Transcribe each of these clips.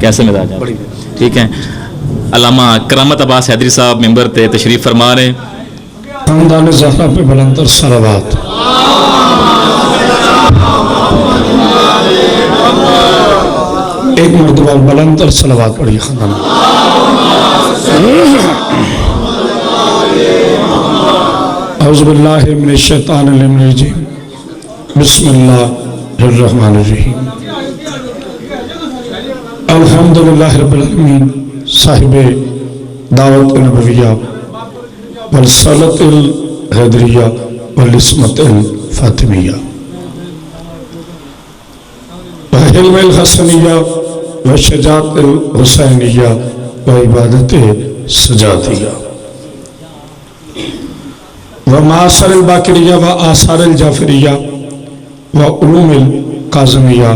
کیسے مزاج آپ؟ ٹھیک ہے. علامہ کرامت عباس حیدری صاحب ممبر تے تشریف فرما رہے ہیں. خاندان زہرا پہ بلندر صلوات. ایک مرتبہ بلندر صلوات پڑھی خاندان. اعوذ باللہ من الشیطان الرجیم. بسم اللہ الرحمن الرحیم. الحمدللہ رب العالمین صاحب دعوت نبویہ والصلات الحیدریہ والعصمت الفاطمیہ وحلم الحسنیہ وشجاعت الحسینیہ وعبادت سجادیہ ومعاصر الباقریہ وآثار الجعفریہ وعلوم القاظمیہ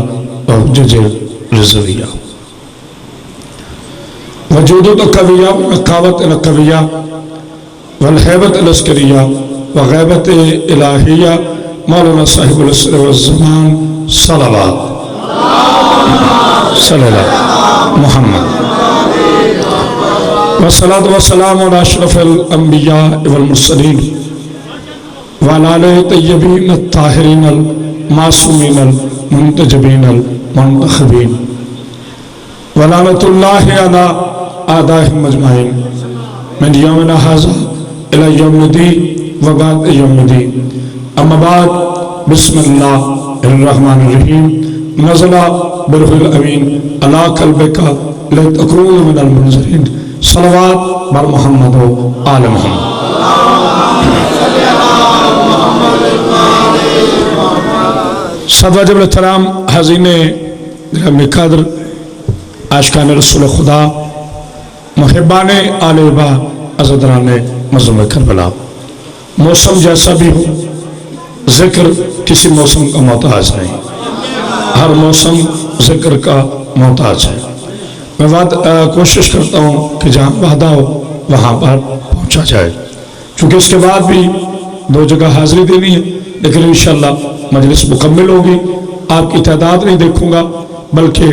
وحجج الرضویہ وجود القویہ ونقاوت القویہ والحیبت العسکریہ وغیبت الہیہ مولانا صاحب العصر والزمان صلوات صلی اللہ محمد والصلاة والسلام علی اشرف الانبیاء والمرسلین وعلی آلہ طیبین الطاہرین المعصومین المنتجبین المنتخبین ولعنۃ اللہ علی اعدائہم اجمعین من یومنا ھذا الی یوم الدین وبعد یوم الدین. اما بعد بسم اللہ الرحمن الرحیم. نزل بروح الامین علی قلبک لتکون من المنذرین. صلوات بر محمد و آل محمد. صد واجب الاحترام حاضرین گرامی قدر عاشقان رسول خدا محبان آل با عزیزان مظلوم کربلا. موسم جیسا بھی ہو ذکر کسی موسم کا محتاج نہیں. ہر موسم ذکر کا محتاج ہے. میں کوشش کرتا ہوں کہ جہاں وعدہ ہو وہاں پر پہنچا جائے. چونکہ اس کے بعد بھی 2 جگہ حاضری دینی ہے لیکن انشاءاللہ مجلس مکمل ہوگی. آپ کی تعداد نہیں دیکھوں گا بلکہ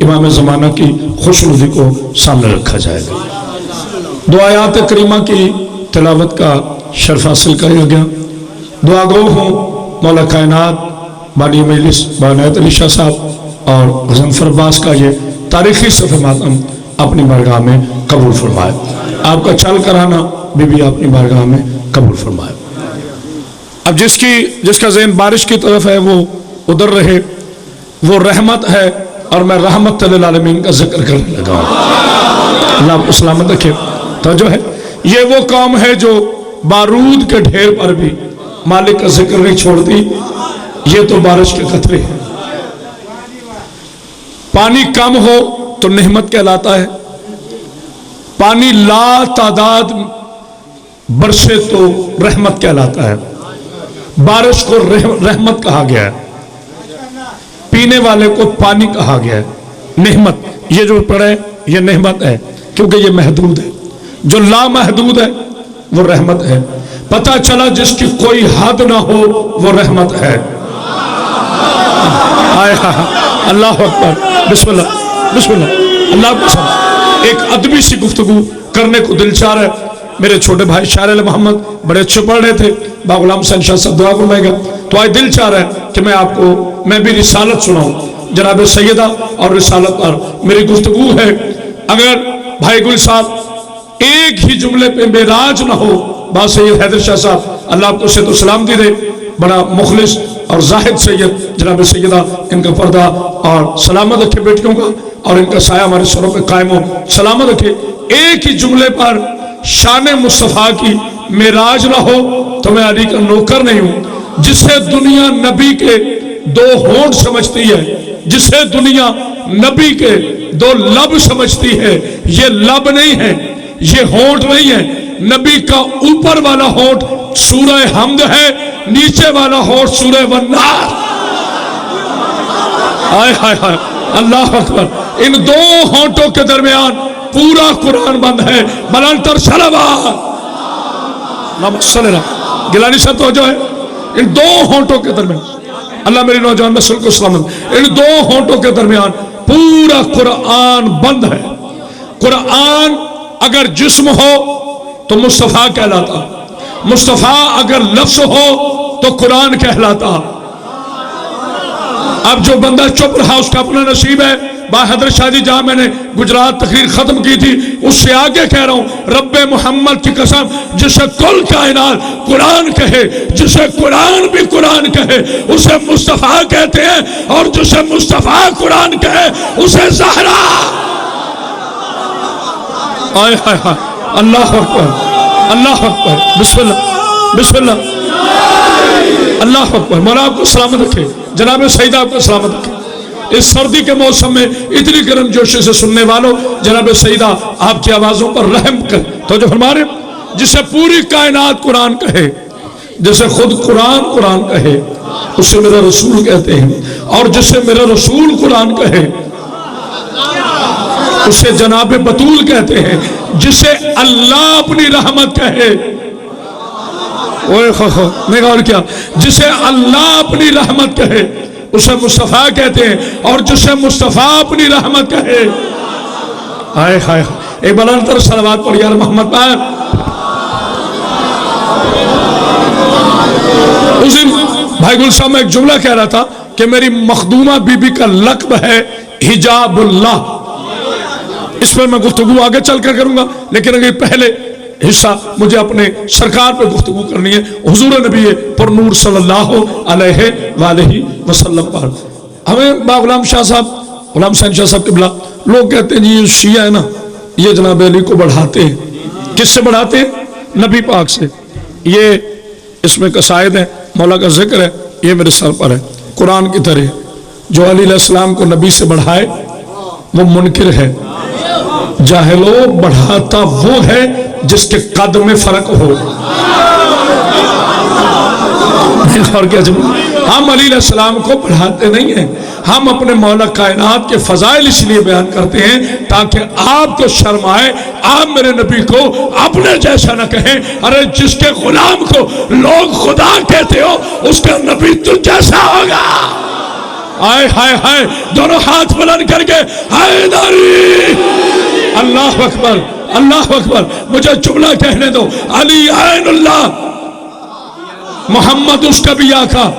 امام زمانہ کی خوشنودی کو سامنے رکھا جائے گا. 2 آیات کریمہ کی تلاوت کا شرف حاصل کرے گیا. دعا گو ہوں مولا کائنات بانی مجلس بانیت علی شاہ صاحب اور غزنفر عباس کا یہ تاریخی صفحہ ماتم اپنی بارگاہ میں قبول فرمائے. آپ کا چل کرانا بھی اپنی بارگاہ میں قبول فرمائے. اب جس کا ذہن بارش کی طرف ہے وہ ادھر رہے. وہ رحمت ہے اور میں رحمت للعالمین کا ذکر کرنے لگا ہوں. اللہ آپ کو سلامت رکھے. توجہ ہے. یہ وہ قوم ہے جو بارود کے ڈھیر پر بھی مالک کا ذکر نہیں چھوڑتی. یہ تو بارش کے قطرے ہیں. پانی کم ہو تو نعمت کہلاتا ہے. پانی لا تعداد برسے تو رحمت کہلاتا ہے. بارش کو رحمت کہا گیا ہے. پینے والے کو پانی کہا گیا ہے. نعمت یہ جو پڑھے یہ نعمت ہے کیونکہ یہ محدود ہے. جو لا محدود ہے وہ رحمت ہے. پتہ چلا جس کی کوئی حد نہ ہو وہ رحمت ہے. اللہ اکبر. بسم اللہ بسم اللہ. اللہ کو سب ایک ادبی سی گفتگو کرنے کو دل چاہ رہا ہے. میرے چھوٹے بھائی شاعر علی محمد بڑے اچھے پڑھ رہے تھے. با غلام حسین شاہ صاحب دعا فرمائے گا. تو آج دل چاہ رہا ہے کہ میں بھی رسالت سناؤں. جناب سیدہ اور رسالت پر میری گفتگو ہے. اگر بھائی گل صاحب ایک ہی جملے پہ معراج نہ ہو. با سید حیدر شاہ صاحب اللہ آپ کو صحت و سلامتی دے. بڑا مخلص اور زاہد سید جناب سیدہ ان کا پردہ اور سلامت رکھے بیٹیوں کا اور ان کا سایہ ہمارے سروں پہ قائم ہو. سلامت رکھے. ایک ہی جملے پر شان مصطفیٰ کی معراج نہ ہو تو میں علی کا نوکر نہیں ہوں. جسے دنیا نبی کے 2 ہونٹ سمجھتی ہے, جسے دنیا نبی کے 2 لب سمجھتی ہے, یہ لب نہیں ہے, یہ ہونٹ نہیں ہے. نبی کا اوپر والا ہونٹ سورہ حمد ہے, نیچے والا ہونٹ سورہ والنار. آئے ہائے ہائے اللہ اکبر. ان 2 ہونٹوں کے درمیان پورا قرآن بند ہے. بلندر صلوات. گیلانی صاحب تو جو ہے ان 2 ہونٹوں کے درمیان اللہ میری نوجوان نسل کو سلامت۔ ان دو ہونٹوں کے درمیان پورا قرآن بند ہے۔ قرآن اگر جسم ہو تو مصطفیٰ کہلاتا، مصطفیٰ اگر لفظ ہو تو قرآن کہلاتا۔ اب جو بندہ چپ رہا اس کا اپنا نصیب ہے۔ با حضرت شاہ جی جہاں میں نے گجرات تقریر ختم کی تھی اس سے آگے کہہ رہا ہوں، رب محمد کی قسم جسے کل کائنات قرآن کہے، جسے قرآن بھی قرآن کہے اسے مصطفیٰ کہتے ہیں، اور جسے مصطفیٰ قرآن کہے اسے زہرا۔ آئے ہائے ہائے، اللہ اکبر، اللہ اکبر، بسم اللہ بسم اللہ، اللہ اکبر۔ مولا آپ کو سلامت رکھے، جناب سیدہ آپ کو سلامت رکھے۔ اس سردی کے موسم میں اتنی گرم جوشی سے سننے والوں، جناب سیدہ آپ کی آوازوں پر رحم کر۔ تو جو فرمارے جسے پوری کائنات قرآن کہے، جسے خود قرآن قرآن کہے اسے میرا رسول کہتے ہیں، اور جسے میرا رسول قرآن کہے اسے جناب بطول کہتے ہیں، جسے اللہ اپنی رحمت کہے، نہیں غور کیا، جسے اللہ اپنی رحمت کہے اسے مصطفیٰ کہتے ہیں، اور جسے مصطفیٰ اپنی رحمت کہے۔ آئے ہائے، ایک بلند تر صلوات پڑھ یار محمد پاک۔ اس دن بھائی گل صاحب میں ایک جملہ کہہ رہا تھا کہ میری مخدومہ بی بی کا لقب ہے حجاب اللہ۔ اس پر میں گفتگو آگے چل کر کروں گا، لیکن اگر پہلے حصہ مجھے اپنے سرکار پہ گفتگو کرنی ہے، حضور نبی پر نور صلی اللہ علیہ وآلہ وسلم پر۔ ہمیں با غلام شاہ صاحب، غلام حسین شاہ صاحب قبلہ، لوگ کہتے ہیں جی یہ شیعہ ہے نا، یہ جناب علی کو بڑھاتے ہیں۔ کس سے بڑھاتے ہیں؟ نبی پاک سے۔ یہ اس میں قصائد ہیں، مولا کا ذکر ہے، یہ میرے سر پر ہے قرآن کی طرح۔ جو علی علیہ السلام کو نبی سے بڑھائے وہ منکر ہے، جاہلو بڑھاتا وہ ہے جس کے قد میں فرق ہو۔ اور کیا ہم علی علیہ السلام کو بڑھاتے نہیں ہیں، ہم اپنے مولا کائنات کے فضائل اس لیے بیان کرتے ہیں تاکہ آپ کو شرم آئے، آپ میرے نبی کو اپنے جیسا نہ کہیں۔ ارے جس کے غلام کو لوگ خدا کہتے ہو اس کا نبی تو جیسا ہوگا۔ آئے ہائے ہائے، دونوں ہاتھ بلند کر کے حیدری، اللہ اکبر اللہ اکبر۔ مجھے جملہ کہنے دو، علی عین اللہ، محمد اس کا بھی آقا۔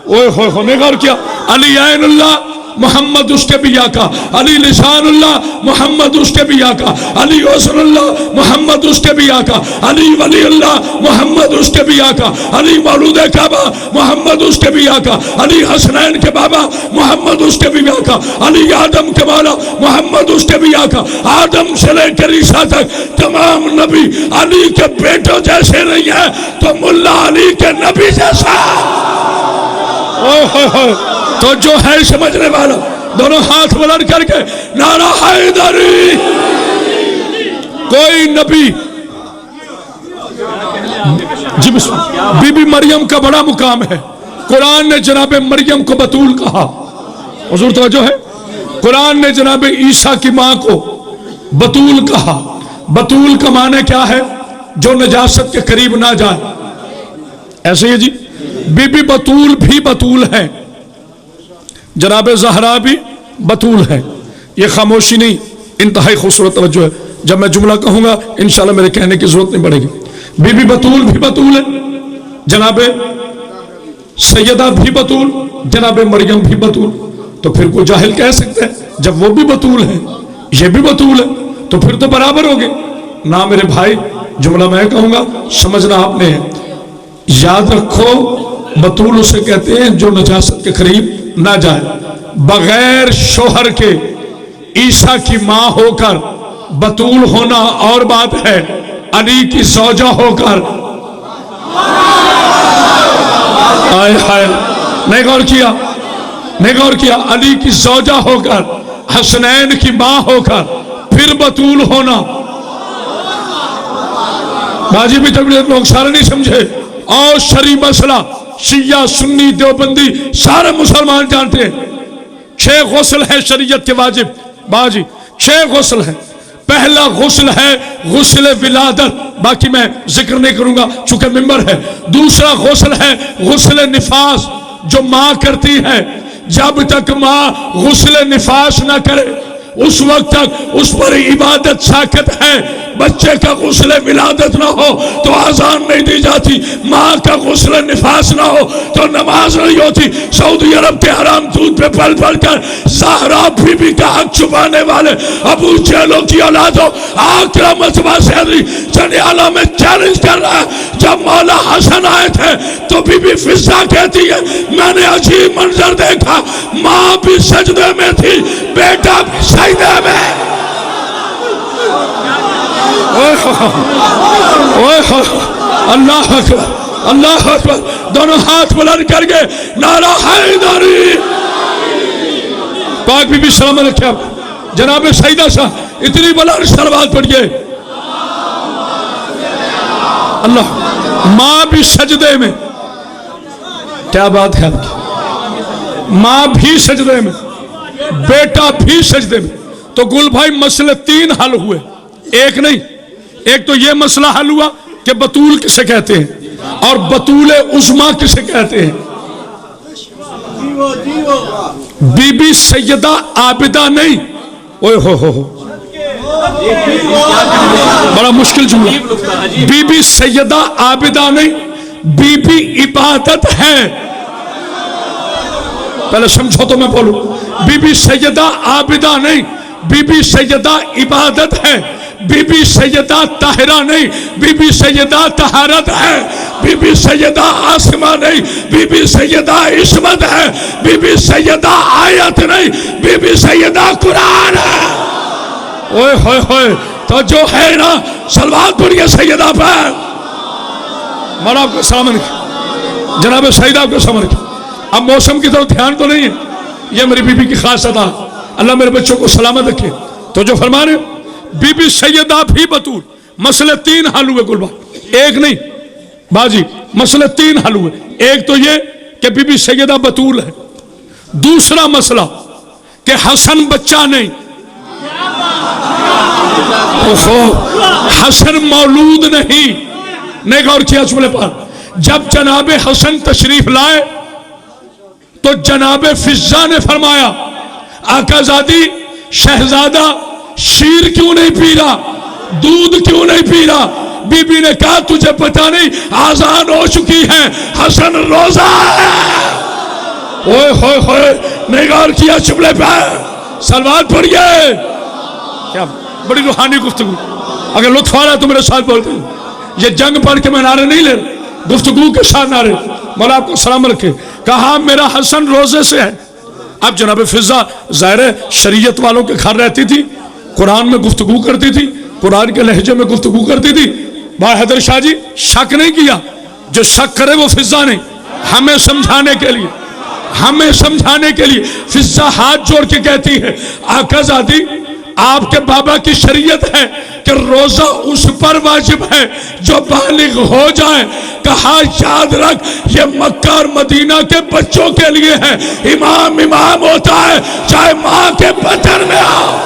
اوہ ہوئے ہونے غور کیا، علی عین اللہ محمد اس کے بھی آقا، علی لسان اللہ محمد اس کے بھی آقا، علی عصر اللہ محمد اس کے بھی آقا، علی ولی اللہ محمد اس کے بھی آقا، علی مولود کعبہ محمد اس کے بھی آقا، علی حسنین کے بابا محمد اس کے بھی آقا، علی آدم کے مولا محمد اس کے بھی آقا۔ آدم سے لے کر عیسیٰ تک تمام نبی علی کے بیٹوں جیسے نہیں ہیں تو ملا علی کے نبی جیسا۔ تو جو ہے سمجھنے والا دونوں ہاتھ بلند کر کے نعرہ حیدری۔ کوئی نبی جی بی بی مریم کا بڑا مقام ہے، قرآن نے جناب مریم کو بطول کہا، حضور توجہ ہے، قرآن نے جناب عیسیٰ کی ماں کو بطول کہا۔ بطول کا معنی کیا ہے؟ جو نجاست کے قریب نہ جائے، ایسے ہی جی بی بی بطول بھی بطول ہے، جناب زہرا بھی بطول ہے۔ یہ خاموشی نہیں، انتہائی خوبصورت توجہ ہے، جب میں جملہ کہوں گا انشاءاللہ میرے کہنے کی ضرورت نہیں پڑے گی۔ بی بی بطول بھی بطول ہے، جناب سیدہ بھی بطول، جناب مریم بھی بطول۔ تو پھر کوئی جاہل کہہ سکتا ہے جب وہ بھی بطول ہے یہ بھی بطول ہے تو پھر تو برابر ہوگے نہ میرے بھائی۔ جملہ میں کہوں گا سمجھنا آپ نے ہے، یاد رکھو بطول اسے کہتے ہیں جو نجاست کے قریب نہ جائے۔ بغیر شوہر کے عیسیٰ کی ماں ہو کر بطول ہونا اور بات ہے، علی کی زوجہ ہو کر آئے ہائے، نہیں غور کیا، نہیں غور کیا، علی کی زوجہ ہو کر حسنین کی ماں ہو کر پھر بطول ہونا۔ باجی بھی تبلیغ لوگ سارے نہیں سمجھے، اور شرعی مسئلہ شیعہ سنی دیوبندی سارے مسلمان جانتے ہیں۔ 6 غسل ہے شریعت کے واجب، باجی 6 غسل ہے۔ پہلا غسل ہے غسل ولادت، باقی میں ذکر نہیں کروں گا چونکہ ممبر ہے۔ دوسرا غسل ہے غسل نفاس، جو ماں کرتی ہے، جب تک ماں غسل نفاس نہ کرے اس وقت تک اس پر عبادت ساکت ہے. بچے کا غسل ولادت نہ ہو تو آذان نہیں دی جاتی، ماں کا غسل نفاس نہ ہو تو نماز نہیں ہوتی. سعودی عرب کے حرام دودھ پہ پل پل کر زہرا بی بی کا حق چھپانے والے ابو جہلوں کی اولادوں اکرم عباس حیدری جنیالہ میں چیلنج کر رہا ہے. جب مولا حسن آئے تھے تو بی بی فضہ کہتی ہے میں نے عجیب منظر دیکھا، ماں بھی سجدے میں تھی، بیٹا بھی سجدے میں. اللہ اکبر، اللہ اکبر. دونوں ہاتھ بلند کر کے نعرہ حیدری. پاک بی بی سلام رکھے. جناب سیدہ صاحب اتنی بلند صلوات پڑھیے. اللہ. ماں بھی سجدے میں، کیا بات ہے آپ کی، ماں بھی سجدے میں، بیٹا بھی سجدے میں. تو گل بھائی مسئلے تین حل ہوئے، ایک نہیں. ایک تو یہ مسئلہ حل ہوا کہ بطول کسے کہتے ہیں اور بطول عظمیٰ کسے کہتے ہیں. بی بی سیدہ عابدہ نہیں، اوہ ہو بڑا مشکل جملہ. بی بی سیدہ عابدہ نہیں، بی بی عبادت ہے. پہلے سمجھو تو میں بولوں. بی بی سیدہ عابدہ نہیں، بی بی سیدہ عبادت ہے. بی بی سیدہ طاہرہ نہیں، بی بی سیدہ طہارت ہے. بی بی سیدہ آسمہ نہیں، بی بی سیدہ عصمت ہے. بی بی سیدہ آیت نہیں، بی بی سیدہ قرآن ہے. اوئے ہوئے ہوئے. تو جو ہے نا صلوات پڑھیے سیدہ پر. مولا آپ کو سلام علیکم. جناب سیدہ آپ کو سلام علیکم. اب موسم کی طرف دھیان تو نہیں ہے، یہ میری بی بی کی خاص عطا. اللہ میرے بچوں کو سلامت رکھے. تو جو فرما رہے بی بی سیدہ بھی بطول. مسئلے تین حل ہوئے گلبا، ایک نہیں باجی، مسئلے تین حل ہوئے. ایک تو یہ کہ بی بی سیدہ بطول ہے. دوسرا مسئلہ کہ حسن بچہ نہیں، حسن مولود نہیں. نے غور کیا جملے پر. جب جناب حسن تشریف لائے تو جناب فضہ نے فرمایا آقا زادی شہزادہ شیر کیوں نہیں پی رہا، دودھ کیوں نہیں پی رہا. بی بی نے کہا تجھے پتہ نہیں آذان ہو چکی ہے، حسن روزہ ہے. اوئے ہوئے ہوئے. نگار کیا چبلے پہ سلوات پڑھیے. کیا بڑی روحانی گفتگو. اگر لطف آ رہا ہے تو میرے ساتھ بولتے ہیں. یہ جنگ پڑھ کے میں نعرے نہیں لے رہا، گفتگو کے ساتھ نعرے. مولا آپ کو سلام رکھے. کہا میرا حسن روزے سے ہے. اب جناب فضہ ظاہر شریعت والوں کے گھر رہتی تھی، قرآن میں گفتگو کرتی تھی، قرآن کے لہجے میں گفتگو کرتی تھی. بھائی حیدر شاہ جی شک نہیں کیا، جو شک کرے وہ فضہ نہیں. ہمیں سمجھانے کے لیے فضہ ہاتھ جوڑ کے کہتی ہے آقا زادی آپ کے بابا کی شریعت ہے کہ روزہ اس پر واجب ہے جو بالغ ہو جائے. کہا یاد رکھ یہ مکہ اور مدینہ کے بچوں کے لیے ہے، امام ہوتا ہے چاہے ماں کے بطن میں آؤ.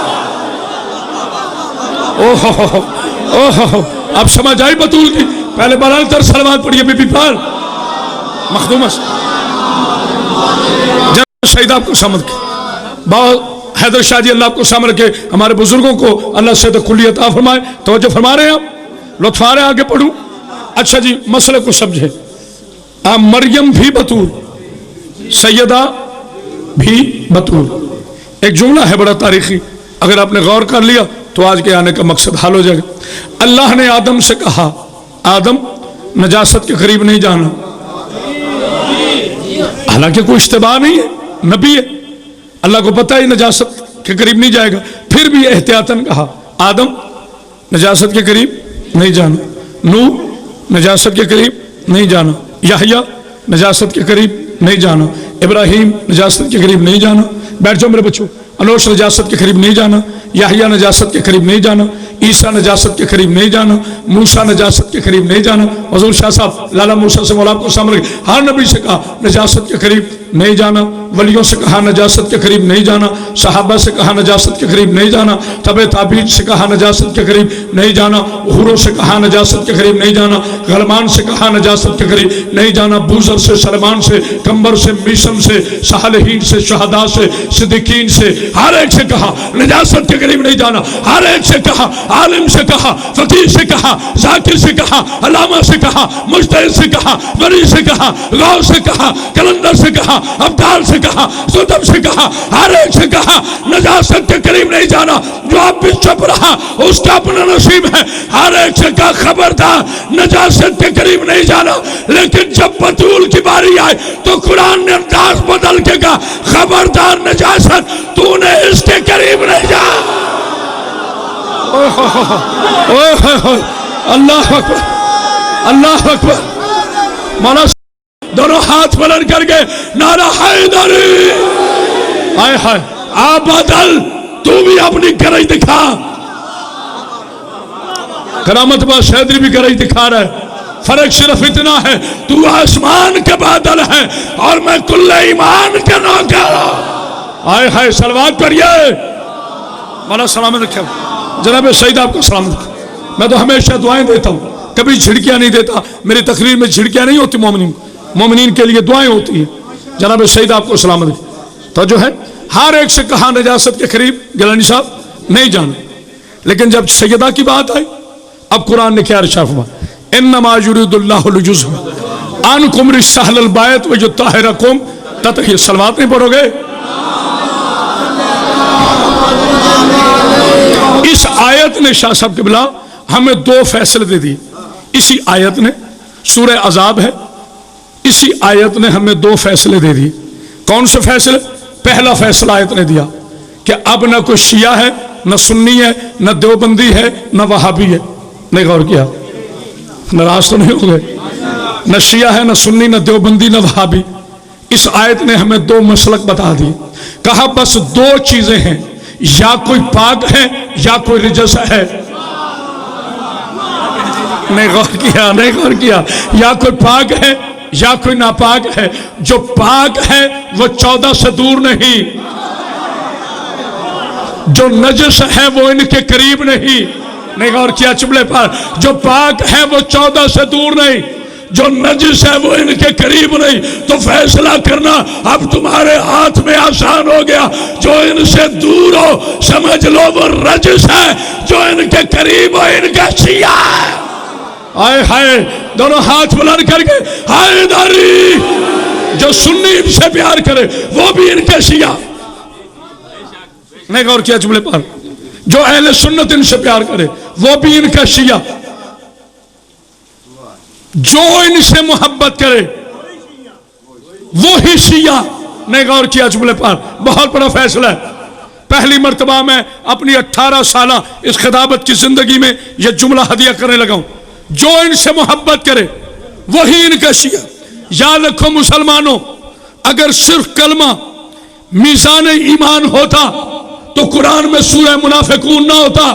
اوہ اب سمجھ آئی بطول کی. پہلے بلند تر صلوات پڑھیے بی بی پر مخدومس. جناب سیدہ آپ کو سمجھ کے بہت حیدر شاہ جی اللہ آپ کو سامنے رکھے. ہمارے بزرگوں کو اللہ سے کلی عطا فرمائے. توجہ فرما رہے ہیں آپ، لطف آ رہے ہیں. آگے پڑھوں. اچھا جی مسئلے کو سمجھے. مریم بھی بطول، سیدہ بھی بطول. ایک جملہ ہے بڑا تاریخی، اگر آپ نے غور کر لیا تو آج کے آنے کا مقصد حل ہو جائے گا. اللہ نے آدم سے کہا آدم نجاست کے قریب نہیں جانا. حالانکہ کوئی اشتباہ نہیں ہے، نبی ہے، اللہ کو پتہ ہی نجاست کے قریب نہیں جائے گا. پھر بھی احتیاطاً کہا آدم نجاست کے قریب نہیں جانا، نوح نجاست کے قریب نہیں جانا، یحییٰ نجاست کے قریب نہیں جانا، ابراہیم نجاست کے قریب نہیں جانا. بیٹھ جاؤ میرے بچوں. انوش نجاست کے قریب نہیں جانا، یحییٰ نجاست کے قریب نہیں جانا، عیسیٰ نجاست کے قریب نہیں جانا، موسیٰ نجاست کے قریب نہیں جانا. حضور شاہ صاحب لالا موسیٰ سے مولا آپ کو سامنے ہر نبی سے کہا نجاست کے قریب نہیں جانا، ولیوں سے کہا نجاست کے قریب نہیں جانا، صحابہ سے کہا نجاست کے قریب نہیں جانا، تبع تابعین سے کہا نجاست کے قریب نہیں جانا، حوروں سے کہا نجاست کے قریب نہیں جانا، غلمان سے کہا نجاست کے قریب نہیں جانا، بوزر سے، سلمان سے، کمبر سے، میسم سے، صالحین سے، شہداء سے، صدیقین سے، ہر ایک سے کہا نجاست کے قریب نہیں جانا، ہر ایک سے کہا، عالم سے کہا، فقیر سے کہا، ذاکر سے کہا، علامہ سے کہا، مجتہد سے کہا، ولی سے کہا، غوث سے کہا، کلندر سے کہا، ابدال سے کہا، زدب سے کہا، ہر ایک سے کہا نجاست کے قریب نہیں جانا۔ جو اب بھی چپ رہا اس کا اپنا نصیب ہے۔ ہر ایک سے کہا خبردار نجاست کے قریب نہیں جانا، لیکن جب بطول کی باری آئی تو قرآن نے انداز بدل کے کہا خبردار نجاست تو نے اس کے قریب نہیں جا۔ اللہ اکبر، اللہ اکبر۔ مولا دونوں ہاتھ بلند کر کے نعرہ حیدری، آئے ہائے آپ بدل، تو بھی اپنی کرج دکھا۔ کرامت باز حیدری بھی کرج دکھا رہا ہے، فرق صرف اتنا ہے تو آسمان کے بادل ہے اور میں کل ایمان کے نوکر ہوں۔ آئے ہائے صلوات پڑھیے۔ مولا سلامت رکھے، جناب سعید آپ کو سلامت رکھے۔ میں تو ہمیشہ دعائیں دیتا ہوں، کبھی جھڑکیاں نہیں دیتا، میری تقریر میں جھڑکیاں نہیں ہوتی، مومنین کے لیے دعائیں ہوتی ہیں۔ جناب سعید آپ کو سلامت رکھے۔ تو جو ہے ہر ایک سے کہا نجاست کے قریب گیلانی صاحب نہیں جانا، لیکن جب سیدہ کی بات آئی اب قرآن نے کیا ارشاد فرمایا، انما یرید اللہ لیذھب عنکم الرجس اہل البیت ویطہرکم تطہیرا۔ صلوات نہیں پڑھو گے؟ اس آیت نے شاہ صاحب قبلہ ہمیں دو فیصلے دے دیے۔ اسی آیت نے، سورہ عذاب ہے، اسی آیت نے ہمیں دو فیصلے دے دیے۔ کون سے فیصلے؟ پہلا فیصلہ آیت نے دیا کہ اب نہ کوئی شیعہ ہے، نہ سنی ہے، نہ دیوبندی ہے، نہ وہابی ہے۔ نہیں غور کیا؟ ناراض تو نہیں ہو گئے؟ نہ شیعہ ہے، نہ سنی، نہ دیوبندی، نہ وہابی۔ اس آیت نے ہمیں دو مسلک بتا دیے، کہا بس دو چیزیں ہیں، یا کوئی پاک ہے یا کوئی رجس ہے۔ نہیں غور کیا؟ نہیں غور کیا؟ یا کوئی پاک ہے یا کوئی ناپاک ہے۔ جو پاک ہے وہ 14 سے دور نہیں، جو نجس ہے وہ ان کے قریب نہیں۔ نہیں غور کیا چبلے پر؟ جو پاک ہے وہ 14 سے دور نہیں، جو نجس ہے وہ ان کے قریب نہیں۔ تو فیصلہ کرنا اب تمہارے ہاتھ میں آسان ہو گیا، جو ان سے دور ہو سمجھ لو وہ رجس ہے، جو ان کے قریب ہو ان کا شیعہ ہے۔ آئے ہائے دونوں ہاتھ بلند کر کے حیدری۔ جو سنی ان سے پیار کرے وہ بھی ان کے شیعہ۔ نہیں غور کیا جملے پر؟ جو اہل سنت ان سے پیار کرے وہ بھی ان کا شیعہ، جو ان سے محبت کرے وہی شیعہ۔ نہیں غور کیا جملے پر؟ بہت بڑا فیصلہ ہے۔ پہلی مرتبہ میں اپنی 18 سالہ اس خطابت کی زندگی میں یہ جملہ ہدیہ کرنے لگا ہوں، جو ان سے محبت کرے وہی ان کا شیعہ۔ یاد رکھو مسلمانوں، اگر صرف کلمہ میزان ایمان ہوتا تو قرآن میں سورہ منافقون نہ ہوتا۔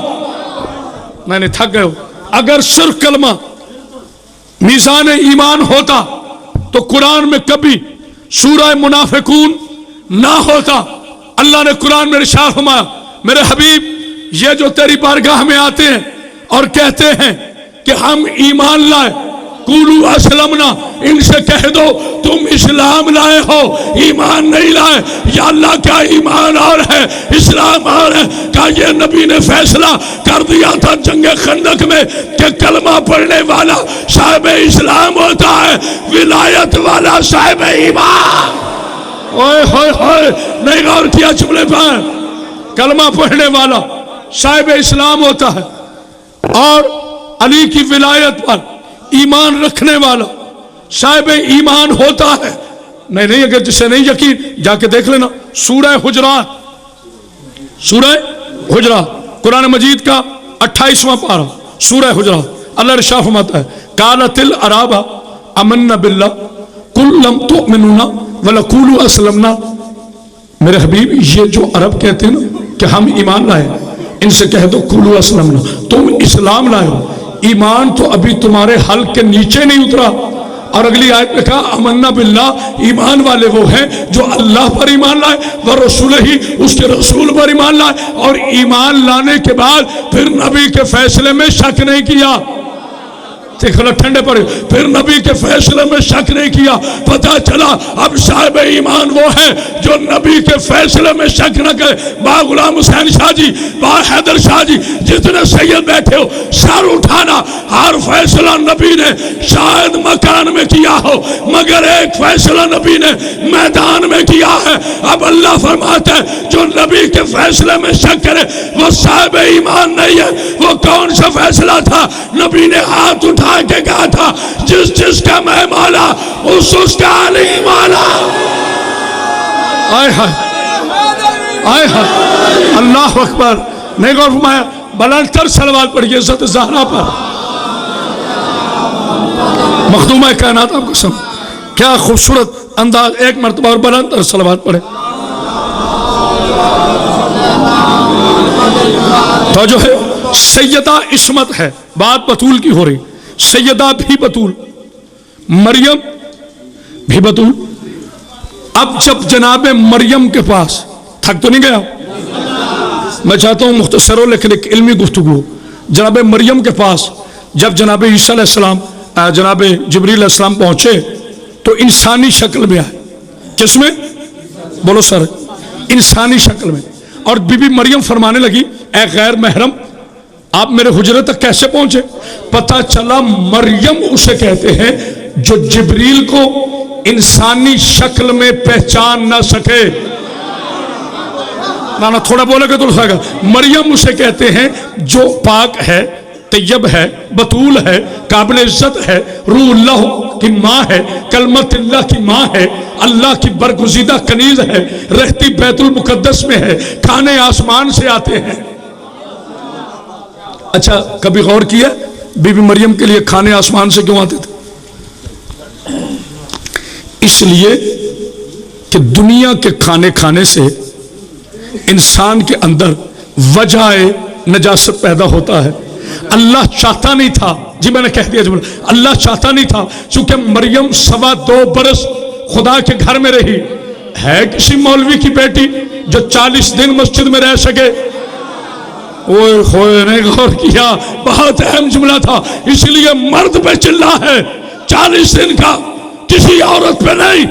میں نے تھک گئے ہو۔ اگر صرف کلمہ میزان ایمان ہوتا تو قرآن میں کبھی سورہ منافقون نہ ہوتا۔ اللہ نے قرآن میں ارشاد فرمایا، میرے حبیب یہ جو تیری بارگاہ میں آتے ہیں اور کہتے ہیں کہ ہم ایمان لائے، قولوا اسلمنا، ان سے کہہ دو تم اسلام لائے ہو، ایمان نہیں لائے۔ یا اللہ کیا ایمان اور ہے، اسلام اور ہے؟ کہا یہ نبی نے فیصلہ کر دیا تھا جنگ خندق میں کہ کلمہ پڑھنے والا صاحب اسلام ہوتا ہے، ولایت والا صاحب ایمان۔ اوئے ہوئے ہوئے، نہیں غور کیا جملے پر؟ کلمہ پڑھنے والا صاحب اسلام ہوتا ہے اور علی کی ولایت پر ایمان رکھنے والا صاحب ایمان ہوتا ہے۔ نہیں اگر جسے نہیں یقین جا کے دیکھ لینا سورہ حجرات، سورہ حجرات قرآن مجید کا 28واں پارہ، سورہ حجرات۔ اللہ ارشاد فرماتا ہے، قالت الاعراب آمنا باللہ قل لم تؤمنوا ولقولوا اسلمنا۔ میرے حبیب یہ جو عرب کہتے ہیں نا کہ ہم ایمان لائے، ان سے کہہ دو قولوا اسلمنا، تم اسلام لائے ہو، ایمان تو ابھی تمہارے حلق کے نیچے نہیں اترا، اور اگلی آیت میں کہا آمنا باللہ، ایمان والے وہ ہیں جو اللہ پر ایمان لائے، ورسولہ ہی، اس کے رسول پر ایمان لائے، اور ایمان لانے کے بعد پھر نبی کے فیصلے میں شک نہیں کیا۔ ٹھنڈے پڑے، پھر نبی کے فیصلے میں شک نہیں کیا۔ پتہ چلا اب صاحب ایمان وہ ہے جو نبی کے فیصلے میں شک نہ کرے۔ با غلام حسین شاہ جی، با حیدر شاہ جی، جتنے سید بیٹھے ہو، سر اٹھانا، ہر فیصلہ نبی نے شاید مکان میں کیا ہو، مگر ایک فیصلہ نبی نے میدان میں کیا ہے۔ اب اللہ فرماتا ہے جو نبی کے فیصلے میں شک کرے وہ صاحب ایمان نہیں ہے۔ وہ کون سا فیصلہ تھا؟ نبی نے ہاتھ اٹھا کے کہا تھا جس کا میں مولا اس کا علی مولا۔ آئے ہائے اللہ اکبر، نہیں غور فرمایا؟ بلند تر صلوات پڑھیے عزت زہرا پر۔ مخدومہ کائنات آپ کو سمجھ کیا خوبصورت انداز، ایک مرتبہ اور بلند تر صلوات پڑھے تو جو ہے سیدہ عصمت ہے، بات بطول کی ہو رہی، سیدہ بھی بطول، مریم بھی بطول۔ اب جب جناب مریم کے پاس، تھک تو نہیں گیا؟ میں چاہتا ہوں مختصر ہو لیکن ایک علمی گفتگو۔ جناب مریم کے پاس جب جناب عیسیٰ علیہ السلام، جناب جبریل علیہ السلام پہنچے تو انسانی شکل میں آئے۔ کس میں؟ بولو سر، انسانی شکل میں۔ اور بی بی مریم فرمانے لگی اے غیر محرم، آپ میرے حجرے تک کیسے پہنچے؟ پتہ چلا مریم اسے کہتے ہیں جو جبریل کو انسانی شکل میں پہچان نہ سکے۔ نانا تھوڑا بولے گا تو لکھا گا۔ مریم اسے کہتے ہیں جو پاک ہے، طیب ہے، بطول ہے، قابل عزت ہے، روح اللہ کی ماں ہے، کلمت اللہ کی ماں ہے، اللہ کی برگزیدہ کنیز ہے، رہتی بیت المقدس میں ہے، کھانے آسمان سے آتے ہیں۔ اچھا کبھی غور کیا بی بی مریم کے لیے کھانے آسمان سے کیوں آتے تھے؟ اس لیے کہ دنیا کے کھانے کھانے سے انسان کے اندر وجہ نجاست پیدا ہوتا ہے۔ اللہ چاہتا نہیں تھا، جی میں نے کہہ دیا جب اللہ چاہتا نہیں تھا، چونکہ مریم 2.25 برس خدا کے گھر میں رہی۔ ہے کسی مولوی کی بیٹی جو 40 دن مسجد میں رہ سکے؟ اوہ ہوئے نے غور کیا، بہت اہم جملہ تھا، اس لیے مرد پہ چلا ہے 40 دن کا، کسی عورت پہ نہیں،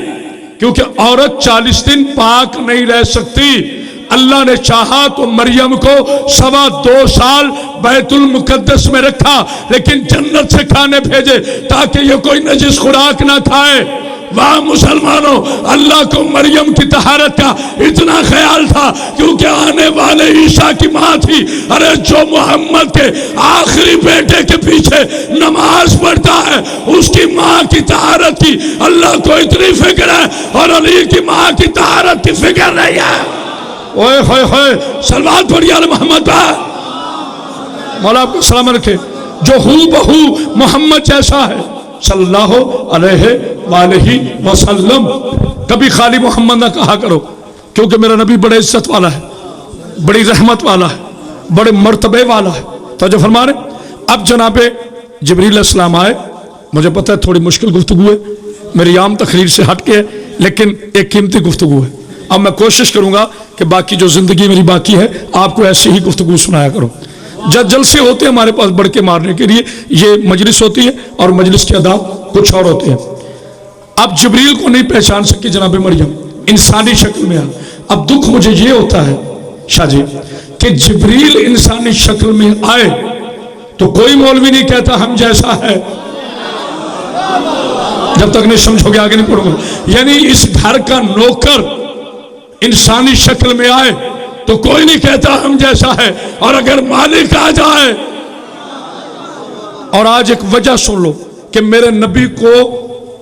کیونکہ عورت 40 دن پاک نہیں رہ سکتی۔ اللہ نے چاہا تو مریم کو 2.25 سال بیت المقدس میں رکھا، لیکن جنت سے کھانے بھیجے تاکہ یہ کوئی نجس خوراک نہ کھائے۔ واہ مسلمانوں، اللہ کو مریم کی طہارت کا اتنا خیال تھا کیونکہ آنے والے عیسیٰ کی ماں تھی۔ ارے جو محمد کے آخری بیٹے کے پیچھے نماز پڑھتا ہے اس کی ماں کی طہارت کی اللہ کو اتنی فکر ہے، اور علی کی ماں کی طہارت کی فکر نہیں ہے۔ اوئے ہوئے ہوئے صلوات پڑھیے علی محمد پر۔ مولا آپ کو سلام رکھے، جو ہو بہو محمد جیسا ہے صلی اللہ علیہ وآلہ وسلم۔ کبھی خالی محمد نہ کہا کرو، کیونکہ میرا نبی بڑے عزت والا ہے، بڑی رحمت والا ہے، بڑے مرتبے والا ہے۔ تو جو فرما رہے اب جناب جبریل علیہ السلام آئے، مجھے پتہ ہے تھوڑی مشکل گفتگو ہے، میری عام تقریر سے ہٹ کے، لیکن ایک قیمتی گفتگو ہے۔ اب میں کوشش کروں گا کہ باقی جو زندگی میری باقی ہے آپ کو ایسی ہی گفتگو سنایا کرو۔ جلسے ہوتے ہیں ہمارے پاس بڑھ کے مارنے کے لیے، یہ مجلس ہوتی ہے اور مجلس کے آداب کچھ اور ہوتے ہیں۔ اب جبریل کو نہیں پہچان سکی جناب مریم، انسانی شکل میں اب دکھ مجھے یہ ہوتا ہے شاہ جی کہ جبریل انسانی شکل میں آئے تو کوئی مولوی نہیں کہتا ہم جیسا ہے، جب تک نہیں سمجھو گے آگے نہیں پڑھوں گا۔ یعنی اس گھر کا نوکر انسانی شکل میں آئے تو کوئی نہیں کہتا ہم جیسا ہے، اور اگر مالک آ جائے۔ اور آج ایک وجہ سن لو کہ میرے نبی کو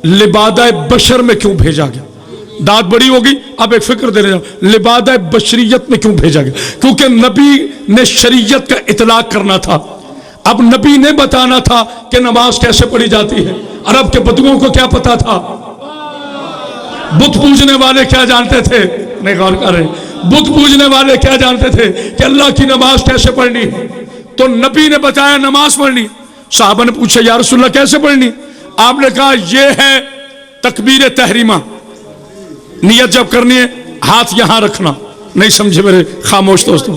لبادہ بشر میں کیوں بھیجا گیا۔ داد بڑی ہوگی، اب ایک فکر دے رہے ہیں لبادہ بشریت میں کیوں بھیجا گیا، کیونکہ نبی نے شریعت کا اطلاق کرنا تھا۔ اب نبی نے بتانا تھا کہ نماز کیسے پڑھی جاتی ہے۔ عرب کے بدوؤں کو کیا پتا تھا؟ بت پوجنے والے کیا جانتے تھے؟ نہیں غور کر رہے، بت پوجنے والے کیا جانتے تھے کہ اللہ کی نماز کیسے پڑھنی ہے؟ تو نبی نے بتایا نماز پڑھنی۔ صحابہ نے پوچھا یا رسول اللہ کیسے پڑھنی؟ آپ نے کہا یہ ہے تکبیر تحریمہ، نیت جب کرنی ہے ہاتھ یہاں رکھنا، نہیں سمجھے میرے خاموش دوستوں،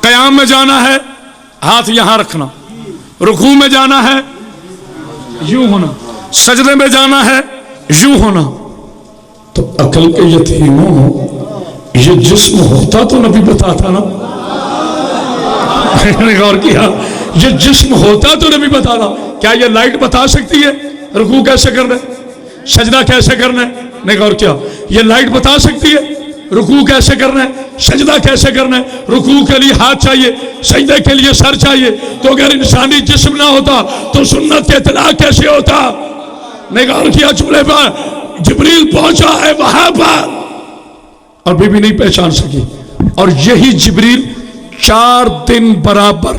قیام میں جانا ہے ہاتھ یہاں رکھنا، رکوع میں جانا ہے یوں ہونا، سجدے میں جانا ہے یوں ہونا۔ تو عقل کے یتیموں، یہ جسم ہوتا تو نبی بتاتا نا، میں نے غور کیا، یہ جسم ہوتا تو نبی بتاتا۔ کیا یہ لائٹ بتا سکتی ہے رکوع کیسے کرنا ہے، سجدہ کیسے کرنا ہے؟ نہیں غور کیا، یہ لائٹ بتا سکتی ہے رکوع کیسے کرنا ہے، سجدہ کیسے کرنا ہے؟ رکوع کے لیے ہاتھ چاہیے، سجدے کے لیے سر چاہیے، تو اگر انسانی جسم نہ ہوتا تو سنت کے اطلاع کیسے ہوتا؟ نہیں غور کیا جملے پر؟ جبریل پہنچا ہے وہاں پر اور بی بی نہیں پہچان سکی، اور یہی جبریل 4 دن برابر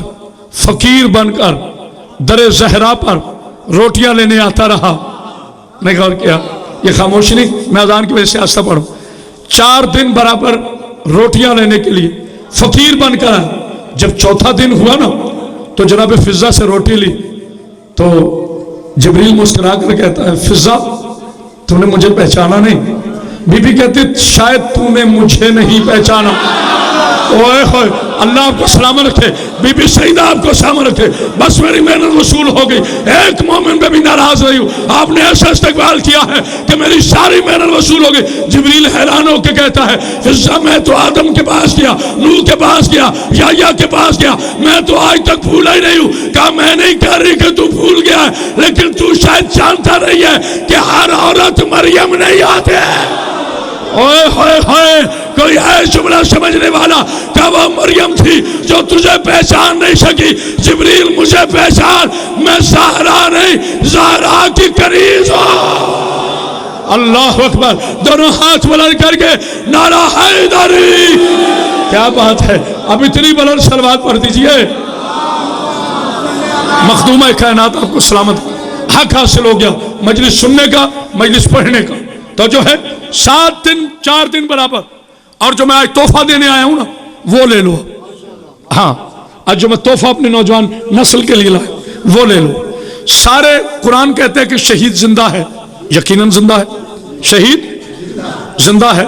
فقیر بن کر در زہرا پر روٹیاں لینے آتا رہا۔ نہیں غور کیا؟ یہ خاموشی نہیں، میں اذان کی وجہ سے آستہ پڑھوں۔ 4 دن برابر روٹیاں لینے کے لیے فقیر بن کر آیا۔ جب چوتھا دن ہوا نا تو جناب فضہ سے روٹی لی تو جبریل مسکرا کر کہتا ہے فضہ تم نے مجھے پہچانا نہیں؟ بی بی کہتی شاید تم نے مجھے نہیں پہچانا۔ اوئے ہوئے، اللہ آپ کو سلامت رکھے، بی بی سیدہ آپ کو سلامت رکھے، بس میری محنت وصول ہو گئی، ایک مومن پہ بھی ناراض نہیں ہوں، آپ نے ایسا استقبال کیا ہے کہ میری ساری محنت وصول ہو گئی۔ جبریل حیران ہو کے کہتا ہے فضہ میں تو آدم کے پاس گیا، نوح کے پاس گیا، یحییٰ کے پاس گیا، میں تو آج تک بھولا ہی نہیں ہوں۔ کہا میں نہیں کہہ رہی کہ تو بھول گیا ہے، لیکن تو شاید جانتا نہیں ہے کہ ہر عورت مریم نہیں آتے ہے۔ اوئے ہوئے ہوئے، کوئی ہے جملہ سمجھنے والا؟ کہ وہ مریم تھی جو تجھے پہچان نہیں سکی، جبریل مجھے پہچان، میں زہرا نہیں زہرا کی کنیز ہوں۔ اللہ اکبر، دونوں ہاتھ بلند کر کے نعرہ حیدری۔ کیا بات ہے، اب اتنی بلند صلوات پڑھ دیجئے۔ مخدومہ کائنات آپ کو سلامت، حق حاصل ہو گیا، مجلس سننے کا، مجلس پڑھنے کا۔ تو جو ہے 7 دن 4 دن برابر، اور جو میں آج تحفہ دینے آیا ہوں نا وہ لے لو۔ ہاں آج جو میں تحفہ اپنے نوجوان نسل کے لیے لایا وہ لے لو۔ سارے قرآن کہتے ہیں کہ شہید زندہ ہے، یقیناً زندہ ہے، شہید زندہ ہے،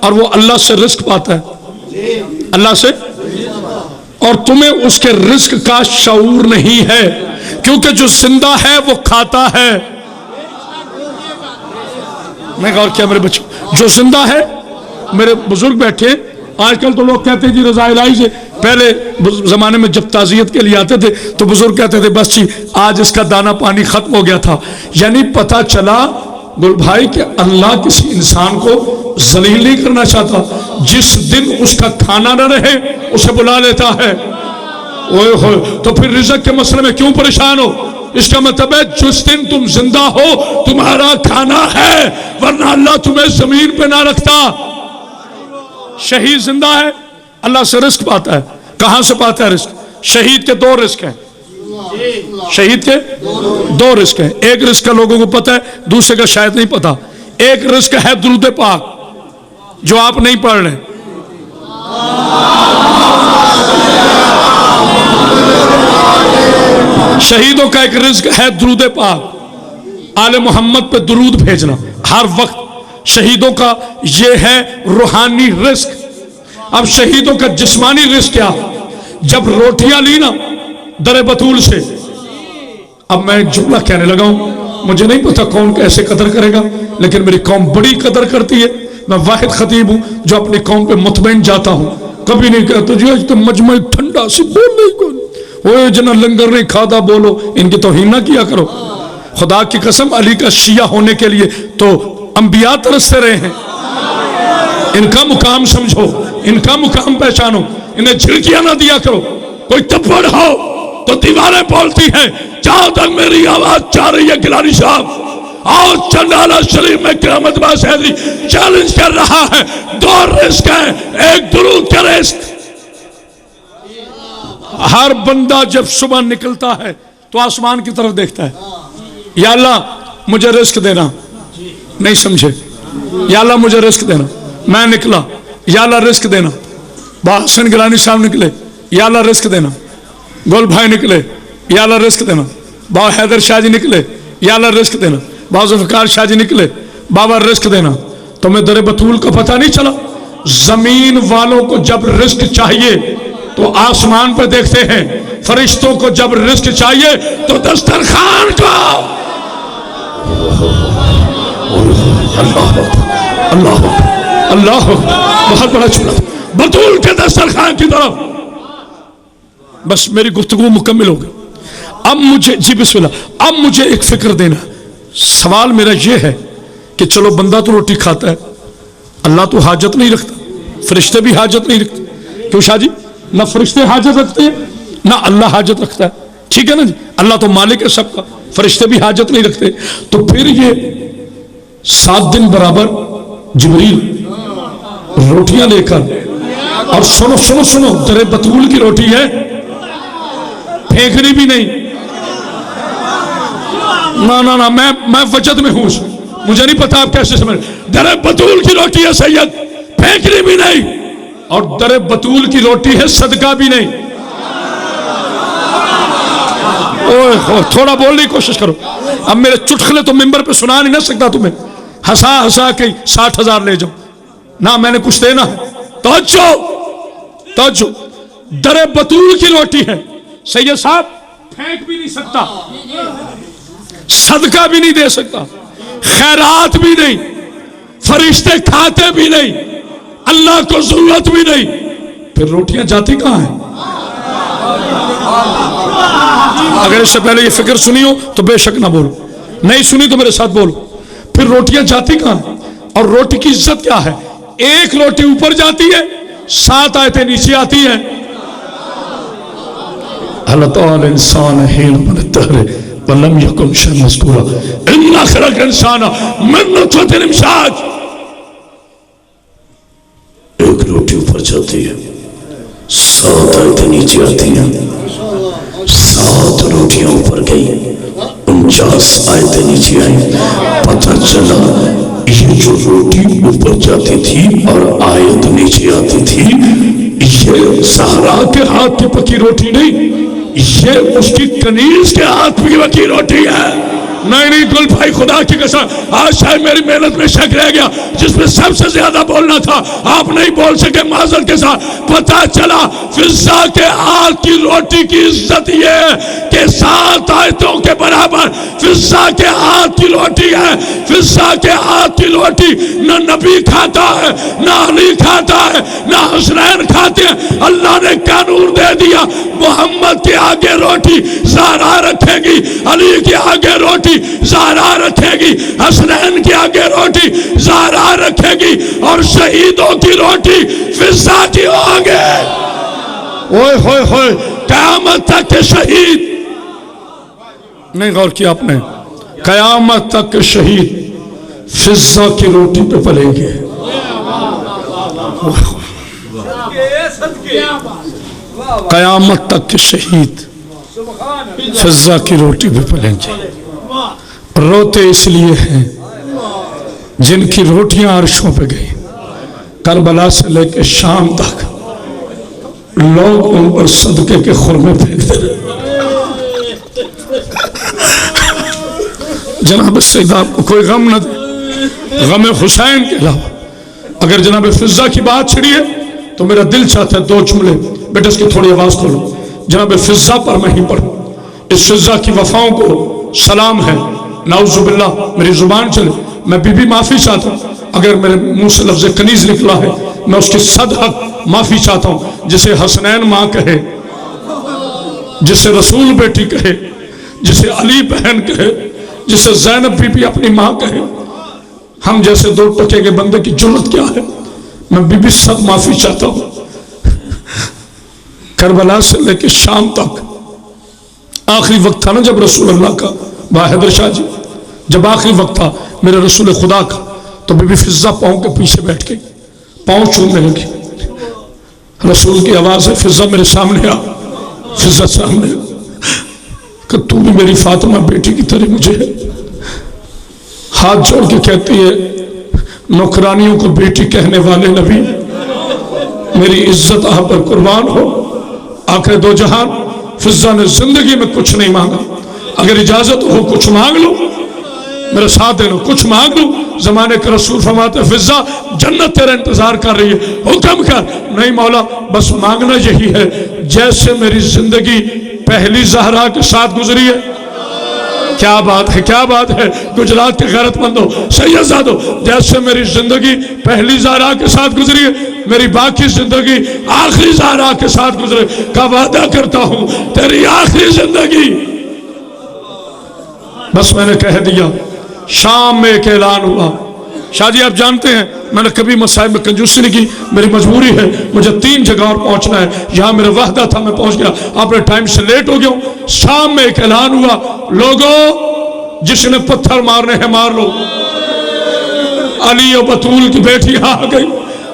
اور وہ اللہ سے رزق پاتا ہے، اللہ سے، اور تمہیں اس کے رزق کا شعور نہیں ہے، کیونکہ جو زندہ ہے وہ کھاتا ہے۔ میں غور کیا میرے بچوں، جو زندہ ہے، میرے بزرگ بیٹھے، آج کل تو لوگ کہتے ہیں جی رضا الہی سے، پہلے زمانے میں جب تعزیت کے لیے آتے تھے تو بزرگ کہتے تھے بس جی آج اس کا دانہ پانی ختم ہو گیا تھا۔ یعنی پتہ چلا گل بھائی کہ اللہ کسی انسان کو ذلیل نہیں کرنا چاہتا، جس دن اس کا کھانا نہ رہے اسے بلا لیتا ہے۔ اوئے ہوئے، تو پھر رزق کے مسئلے میں کیوں پریشان ہو؟ اس کا مطلب ہے جس دن تم زندہ ہو تمہارا کھانا ہے، ورنہ اللہ تمہیں زمین پہ نہ رکھتا۔ شہید زندہ ہے، اللہ سے رزق پاتا ہے۔ کہاں سے پاتا ہے رزق؟ شہید کے 2 رزق ہیں، شہید کے 2 رزق ہیں۔ ایک رزق کا لوگوں کو پتہ ہے، دوسرے کا شاید نہیں پتا۔ ایک رزق ہے درود پاک جو آپ نہیں پڑھ رہے، شہیدوں کا ایک رزق ہے درود پاک، آل محمد پہ درود بھیجنا ہر وقت، شہیدوں کا یہ ہے روحانی رزق۔ اب شہیدوں کا جسمانی رزق کیا؟ جب روٹیاں لی نا در بطول سے، اب میں ایک جملہ کہنے لگا ہوں، مجھے نہیں پتا کون کیسے قدر کرے گا، لیکن میری قوم بڑی قدر کرتی ہے۔ میں واحد خطیب ہوں جو اپنی قوم پہ مطمئن جاتا ہوں، کبھی نہیں کہتا جی آج تو مجمع ٹھنڈا سی بول نہیں کون، اوہ جنہ لنگر نہیں کھادا بولو، ان کی توہین نہ کیا کرو۔ خدا کی قسم علی کا شیعہ ہونے کے لیے تو انبیاء ترستے رہے ہیں، ان کا مقام سمجھو، ان کا مقام پہچانو، انہیں جھڑکیاں نہ دیا کرو۔ کوئی تپڑ ہو تو دیواریں بولتی ہیں، جہاں تک میری آواز جا رہی ہے گیلانی صاحب، آج چنڈالہ شریف میں کرامت باز حیدری چیلنج کر رہا ہے، 2 رزق ہیں، ایک درود کا رزق۔ ہر بندہ جب صبح نکلتا ہے تو آسمان کی طرف دیکھتا ہے، یا اللہ مجھے رزق دینا، نہیں سمجھے، یا اللہ مجھے رزق دینا۔ میں نکلا، یا اللہ رزق دینا۔ با حسن گیلانی صاحب نکلے، یا اللہ رزق دینا۔ گل بھائی نکلے، یا اللہ رزق دینا۔ با حیدر شاہ جی نکلے، یا اللہ رزق دینا. بعض افکار شاہ جی نکلے بابا رزق دینا. تمہیں در بطول کا پتہ نہیں چلا؟ زمین والوں کو جب رزق چاہیے تو آسمان پہ دیکھتے ہیں، فرشتوں کو جب رزق چاہیے تو دسترخوان کو. اللہ اللہ بہت بڑا چھوڑا بطول کے دسترخوان کی طرف. بس میری گفتگو مکمل ہو گئی. اب مجھے جی بسم اللہ، اب مجھے ایک فکر دینا. سوال میرا یہ ہے کہ چلو بندہ تو روٹی کھاتا ہے، اللہ تو حاجت نہیں رکھتا، فرشتے بھی حاجت نہیں رکھتے. کیوں شاہ جی؟ نہ فرشتے حاجت رکھتے ہیں نہ اللہ حاجت رکھتا ہے. ٹھیک ہے نا جی؟ اللہ تو مالک ہے سب کا، فرشتے بھی حاجت نہیں رکھتے. تو پھر یہ 7 دن برابر جبریل روٹیاں لے کر، اور سنو سنو سنو، در بطول کی روٹی ہے، پھینکنی بھی نہیں. نہ میں وجد میں ہوں، مجھے نہیں پتا آپ کیسے سمجھ. در بطول کی روٹی ہے سید، پھینکنی بھی نہیں، اور در بطول کی روٹی ہے صدقہ بھی نہیں. تھوڑا بولنے کی کوشش کرو. اب میرے چٹخلے تو ممبر پہ سنا نہیں نہ سکتا تمہیں، ہسا ہسا کے 60,000 لے جاؤ. نہ میں نے کچھ دینا ہے. توجہ، در بطول کی روٹی ہے سید صاحب، پھینک بھی نہیں سکتا، صدقہ بھی نہیں دے سکتا، خیرات بھی نہیں، فرشتے کھاتے بھی نہیں، اللہ کو ضرورت بھی نہیں. پھر روٹیاں جاتی کہاں ہیں؟ اگر اس سے پہلے یہ فکر سنی ہو تو بے شک نہ بولو، نہیں سنی تو میرے ساتھ بولو. پھر روٹیاں جاتی کہاں ہیں؟ اور روٹی کی عزت کیا ہے؟ ایک روٹی اوپر جاتی ہے، 7 آیتیں نیچے آتی ہیں. اللہ تعالی انسان حین من الدہر ولم یکن شیئا مذکورا انا خلقنا الانسان من نطفۃ امشاج. ایک روٹی اوپر جاتی ہے، 7 آیتیں نیچے آتی ہیں. 7 روٹیاں اوپر گئی، 49 آیتیں نیچے آئیں. پتہ چلا یہ جو روٹی اوپر جاتی تھی اور آیت نیچے آتی تھی، یہ زہرا کے ہاتھ کی پکی روٹی نہیں، یہ اس کی کنیز کے ہاتھ کی پکی روٹی ہے. نہیں گل بھائی، خدا کی قسم آج شاید میری محنت میں شک رہ گیا، جس میں سب سے زیادہ بولنا تھا آپ نہیں بول سکے معذرت کے ساتھ. پتہ چلا فضا کے ہاتھ کی روٹی کی عزت یہ ہے کہ 7 آیتوں کے برابر فضا کے ہاتھ کی روٹی ہے. فضا کے ہاتھ کی روٹی نہ نبی کھاتا ہے، نہ علی کھاتا ہے، نہ حسنین کھاتے ہیں. اللہ نے قانون دے دیا، محمد کے آگے روٹی زہرا رکھے گی، علی کے آگے روٹی زہرا رکھے گی، حسنین کے آگے روٹی زہرا رکھے گی، اور شہیدوں کی روٹی فضا کی آگے. اوئے ہوئے ہوئے، قیامت تک کے شہید، نہیں غور کیا آپ نے، قیامت تک کے شہید فضا کی روٹی پہ پلیں گے. قیامت تک کے شہید فضا کی روٹی پہ پلیں گے. روتے اس لیے ہیں جن کی روٹیاں عرشوں پہ گئی. کربلا سے لے کے شام تک لوگ ان پر صدقے کے خرمے پھینکتے رہے. جناب سید آپ کو کوئی غم نہ دے، غم حسین کے علاوہ. اگر جناب فضا کی بات چھڑی ہے تو میرا دل چاہتا ہے 2 جملے بیٹا اس کی تھوڑی آواز کھولو، جناب فضا پر میں ہی پڑھوں. اس فضا کی وفاؤں کو سلام ہے. نعوذ باللہ میری زبان چلے، میں بی معافی چاہتا ہوں اگر میرے منہ سے لفظ کنیز نکلا ہے، میں اس کی 100 حق معافی چاہتا ہوں. جسے حسنین ماں کہے، جسے رسول بیٹی کہے، جسے علی بہن کہے، جسے زینب بی بی اپنی ماں کہے، ہم جیسے 2 ٹکے کے بندے کی جرت کیا ہے. میں بی 100 معافی چاہتا ہوں. کربلا سے لے کے شام تک آخری وقت تھا نا جب رسول اللہ کا، حیدر شاہ جی جب آخری وقت تھا میرے رسول خدا کا، تو بی فضا پاؤں کے پیچھے بیٹھ گئی، پاؤں چومنے لگی. رسول کی آواز ہے فضا میرے سامنے آ. فضا سامنے کہ تو بھی میری فاطمہ بیٹی کی طرح مجھے ہے. ہاتھ جوڑ کے کہتی ہے نوکرانیوں کو بیٹی کہنے والے نبی، میری عزت آپ پر قربان ہو. آخر 2 جہان فضا نے زندگی میں کچھ نہیں مانگا، اگر اجازت ہو کچھ مانگ لو، میرے ساتھ دے لو، کچھ مانگ لو۔ زمانے کے رسول فرماتے فضا جنت تیرا انتظار کر رہی ہے، حکم کر۔ نہیں مولا بس مانگنا یہی ہے، جیسے میری زندگی پہلی زہرا کے ساتھ گزری ہے۔ کیا بات ہے، کیا بات ہے گجرات کے غیرت مندوں، سیدزادوں، جیسے میری زندگی پہلی زہرا کے ساتھ گزری ہے، میری باقی زندگی آخری زہرا کے ساتھ گزرے کا وعدہ کرتا ہوں۔ تیری آخری زندگی بس میں نے کہہ دیا۔ شام میں ایک اعلان ہوا، شاہ جی آپ جانتے ہیں میں نے کبھی مسائل میں کنجوسی نہیں کی، میری مجبوری ہے، مجھے 3 جگہ اور پہنچنا ہے، یہاں میرا وعدہ تھا میں پہنچ گیا، آپ نے ٹائم سے لیٹ ہو گیا ہوں۔ شام میں ایک اعلان ہوا، لوگوں جس نے پتھر مارنے ہیں مار لو۔ علی و بطول کی بیٹی آ گئی،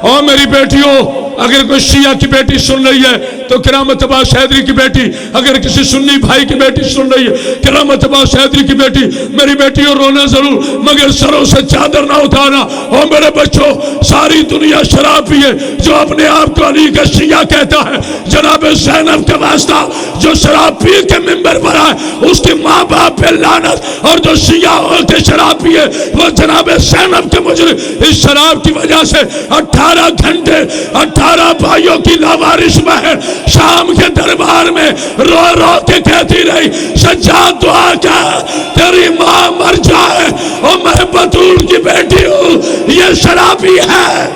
اور میری بیٹیوں اگر کوئی شیعہ کی بیٹی سن رہی ہے تو کرامت عباس حیدری کی بیٹی، اگر کسی سنی بھائی کی بیٹی سن رہی ہے کرامت عباس حیدری کی بیٹی، میری بیٹیوں رونا ضرور مگر سروں سے چادر نہ اٹھانا۔ اور میرے بچوں ساری دنیا شراب پیے، جو اپنے آپ کو علی کا شیعہ کہتا ہے جناب زینب کا واسطہ جو شراب پی کے ممبر پر آئے اس کے ماں باپ پہ لعنت، اور جو شیعہ ہو کے شراب پیے وہ جناب زینب کے مجرم۔ اس شراب کی وجہ سے 18 گھنٹے 18 بھائیوں کی لاوارث بہن شام کے دربار میں رو رو کے کہتی رہی سجاد دعا کر تیری ماں مر جائے، اور میں بطول کی بیٹی ہوں، یہ شرابی ہے۔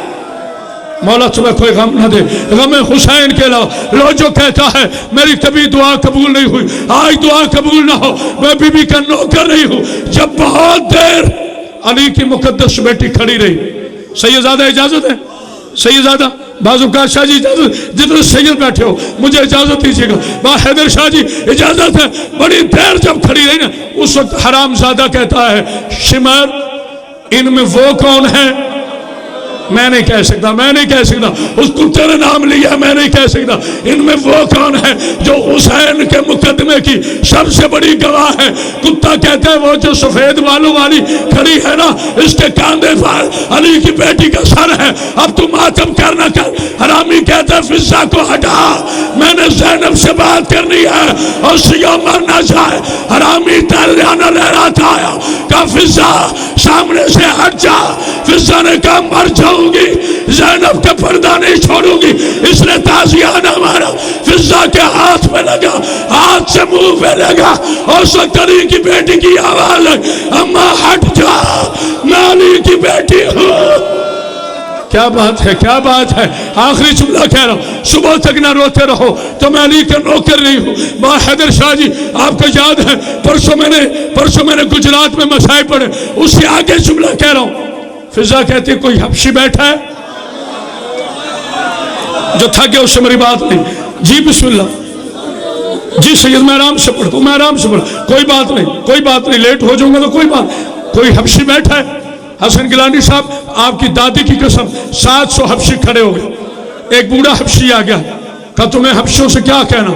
مولا تمہیں کوئی غم نہ دے، غم حسین کے علاوہ۔ لو جو کہتا ہے میری کبھی دعا قبول نہیں ہوئی، آج دعا قبول نہ ہو، میں بی بی کا نوکر نہیں ہوں۔ جب بہت دیر علی کی مقدس بیٹی کھڑی رہی، سیدزادہ اجازت ہے، سیدزادہ بعض اوقات شاہ جی اجازت، جتنے سید بیٹھے ہو مجھے اجازت دیجیے گا، با حیدر شاہ جی اجازت ہے۔ بڑی دیر جب کھڑی رہی نا اس وقت حرام زادہ کہتا ہے شمر ان میں وہ کون ہے؟ میں نہیں کہہ سکتا، میں نہیں کہہ سکتا، اس کتے نے نام لیا میں نہیں کہہ سکتا۔ ان میں وہ کون ہے جو حسین کے مقدمے کی سب سے بڑی گواہ ہے؟ کتا کہتا ہے وہ جو سفید بالوں والی کھڑی ہے نا، اس کے کاندھے پر علی کی بیٹی کا سر ہے، اب تو ماتم کرنا کر۔ حرامی کہتا ہے فضا کو ہٹا، میں نے زینب سے بات کرنی ہے اور سیاہ مر نہ جائے۔ حرامی تالیانہ لہراتا آیا، کہا فضا سامنے سے ہٹ جا۔ فضا نے کہا مر جاؤ گی، زینب کا پردہ نہیں چھوڑوں گی۔ اس نے تازیانہ مارا، فضا کے ہاتھ پہ لگا، ہاتھ سے منہ پہ لگا، اور اس وقت علی کی بیٹی کی آواز ہے اماں ہٹ جا، میں علی کی بیٹی ہوں۔ کیا بات ہے، کیا بات ہے۔ آخری جملہ کہہ رہا ہوں، صبح تک نہ روتے رہو تو میں علی کا نوکر نہیں ہوں۔ با حیدر شاہ جی آپ کو یاد ہے پرسوں میں نے گجرات میں مسائل پڑھے، اس سے آگے جملہ کہہ رہا ہوں۔ فضا کہتی ہے کوئی حبشی بیٹھا ہے جو تھک گیا، اس سے میری بات نہیں۔ جی بسم اللہ، جی سید میں آرام سے پڑھتا ہوں، میں آرام سے پڑھتا ہوں، کوئی بات نہیں، کوئی بات نہیں، لیٹ ہو جاؤں گا تو کوئی بات۔ کوئی حبشی بیٹھا ہے؟ حسن گیلانی صاحب آپ کی دادی کی قسم 700 حبشی کھڑے ہو گئے۔ ایک بوڑھا حبشی آ گیا، کہا تمہیں حبشیوں سے کیا کہنا؟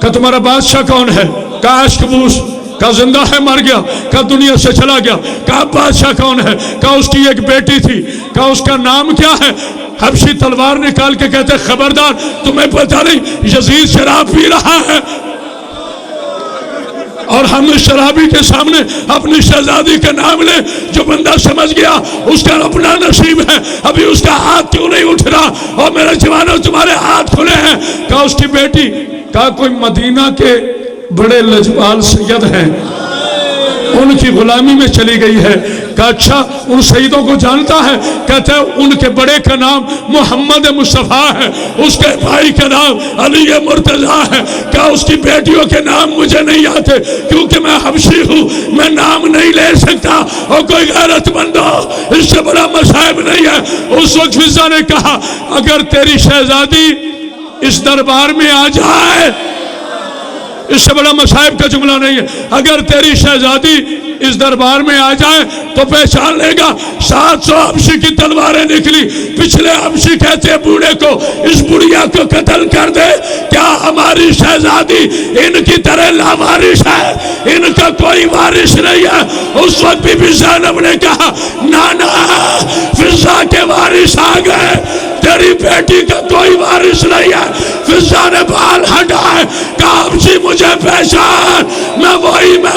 کہا تمہارا بادشاہ کون ہے؟ کہا اشکبوس۔ کہا زندہ ہے مر گیا؟ کہا دنیا سے چلا گیا۔ کہا بادشاہ کون ہے؟ کہا اس کی ایک بیٹی تھی۔ کہا اس کا نام کیا ہے؟ حبشی تلوار نکال کے کہتے خبردار تمہیں پتہ نہیں یزید شراب پی رہا ہے، اور ہم شرابی کے سامنے اپنی شہزادی کا نام لے۔ جو بندہ سمجھ گیا اس کا اپنا نصیب ہے، ابھی اس کا ہاتھ کیوں نہیں اٹھ رہا؟ اور میرے جوانوں تمہارے ہاتھ کھلے ہیں۔ کہا اس کی بیٹی، کہا کوئی مدینہ کے بڑے لجپال سید ہیں، ان کی غلامی میں چلی گئی ہے۔ کہا اچھا ان سیدوں کو جانتا ہے؟ کہتا ہے ان کے بڑے کا نام محمد مصطفیٰ ہے، اس کے بھائی کا نام علی مرتضیٰ ہے۔ کہا اس کی بیٹیوں کے نام مجھے نہیں آتے کیونکہ میں حبشی ہوں، میں نام نہیں لے سکتا، اور کوئی غیرت مند ہو اس سے بڑا مصائب نہیں ہے۔ اس وقت فضا نے کہا اگر تیری شہزادی اس دربار میں آ جائے، اس سے بڑا مصائب کا جملہ نہیں ہے، اگر تیری شہزادی اس دربار میں آ جائے تو پہچان لے گا 700 حبشی کی تلواریں نکلی۔ پچھلے حبشی کہتے بوڑھے کو اس بڑھیا کو قتل کر دے، کیا ہماری شہزادی ان کی طرح لاوارث ہے؟ ان کا کوئی وارث نہیں ہے۔ اس وقت بی بی زینب نے کہا نانا فضا کے وارث آ گئے، تیری بیٹی کا کوئی وارث نہیں ہے۔ فضا نے بال ہٹائے، کہا حبشی مجھے پہچان، میں وہی میں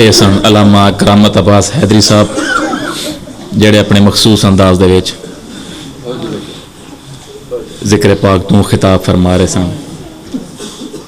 ਇਹ ਸਨ ਅਲਾਮਾ ਕਰਾਮਤ ਅਬਾਸ ਹੈਦਰੀ ਸਾਹਿਬ, ਜਿਹੜੇ ਆਪਣੇ ਮਖਸੂਸ ਅੰਦਾਜ਼ ਦੇ ਵਿੱਚ ਜ਼ਿਕਰ ਪਾਕ ਤੋਂ ਖਿਤਾਬ ਫਰਮਾ ਰਹੇ ਸਨ।